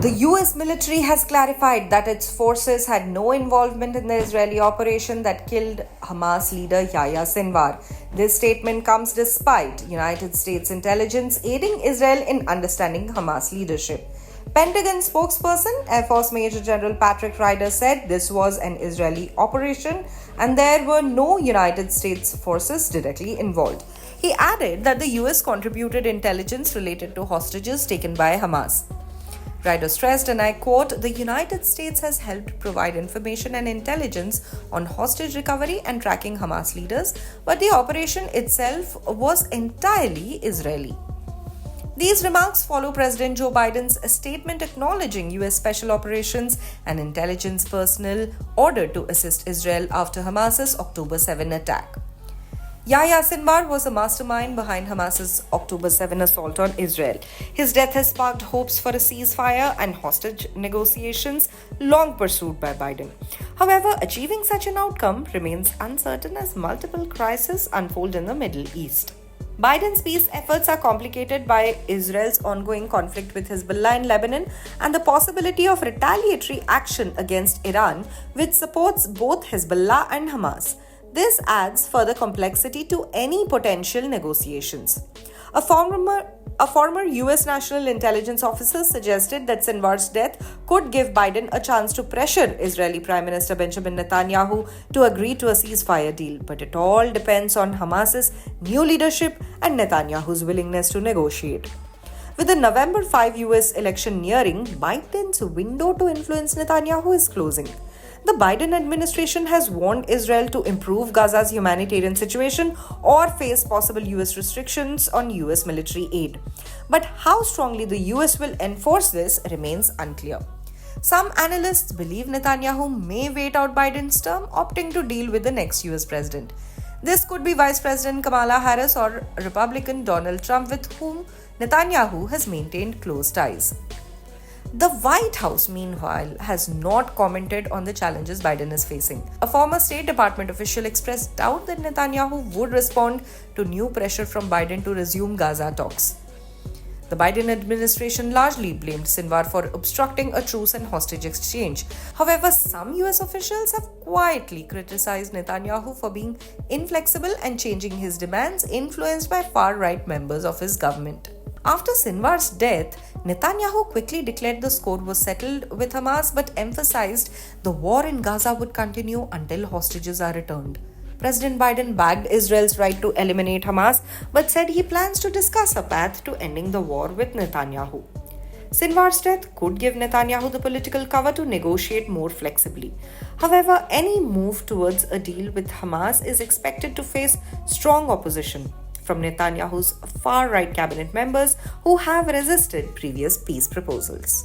The US military has clarified that its forces had no involvement in the Israeli operation that killed Hamas leader Yahya Sinwar. This statement comes despite United States intelligence aiding Israel in understanding Hamas leadership. Pentagon spokesperson Air Force Major General Patrick Ryder said this was an Israeli operation and there were no United States forces directly involved. He added that the US contributed intelligence related to hostages taken by Hamas. Ryder stressed, and I quote, "The United States has helped provide information and intelligence on hostage recovery and tracking Hamas leaders, but the operation itself was entirely Israeli." These remarks follow President Joe Biden's statement acknowledging US special operations and intelligence personnel ordered to assist Israel after Hamas's October 7 attack. Yahya Sinwar was a mastermind behind Hamas's October 7 assault on Israel. His death has sparked hopes for a ceasefire and hostage negotiations long pursued by Biden. However, achieving such an outcome remains uncertain as multiple crises unfold in the Middle East. Biden's peace efforts are complicated by Israel's ongoing conflict with Hezbollah in Lebanon and the possibility of retaliatory action against Iran, which supports both Hezbollah and Hamas. This adds further complexity to any potential negotiations. A former US National Intelligence officer suggested that Sinwar's death could give Biden a chance to pressure Israeli Prime Minister Benjamin Netanyahu to agree to a ceasefire deal, but it all depends on Hamas's new leadership and Netanyahu's willingness to negotiate. With the November 5 US election nearing, Biden's window to influence Netanyahu is closing. The Biden administration has warned Israel to improve Gaza's humanitarian situation or face possible US restrictions on US military aid. But how strongly the US will enforce this remains unclear. Some analysts believe Netanyahu may wait out Biden's term, opting to deal with the next US president. This could be Vice President Kamala Harris or Republican Donald Trump, with whom Netanyahu has maintained close ties. The White House, meanwhile, has not commented on the challenges Biden is facing. A former State Department official expressed doubt that Netanyahu would respond to new pressure from Biden to resume Gaza talks. The Biden administration largely blamed Sinwar for obstructing a truce and hostage exchange. However, some US officials have quietly criticized Netanyahu for being inflexible and changing his demands, influenced by far-right members of his government. After Sinwar's death, Netanyahu quickly declared the score was settled with Hamas but emphasized the war in Gaza would continue until hostages are returned. President Biden backed Israel's right to eliminate Hamas but said he plans to discuss a path to ending the war with Netanyahu. Sinwar's death could give Netanyahu the political cover to negotiate more flexibly. However, any move towards a deal with Hamas is expected to face strong opposition from Netanyahu's far-right cabinet members who have resisted previous peace proposals.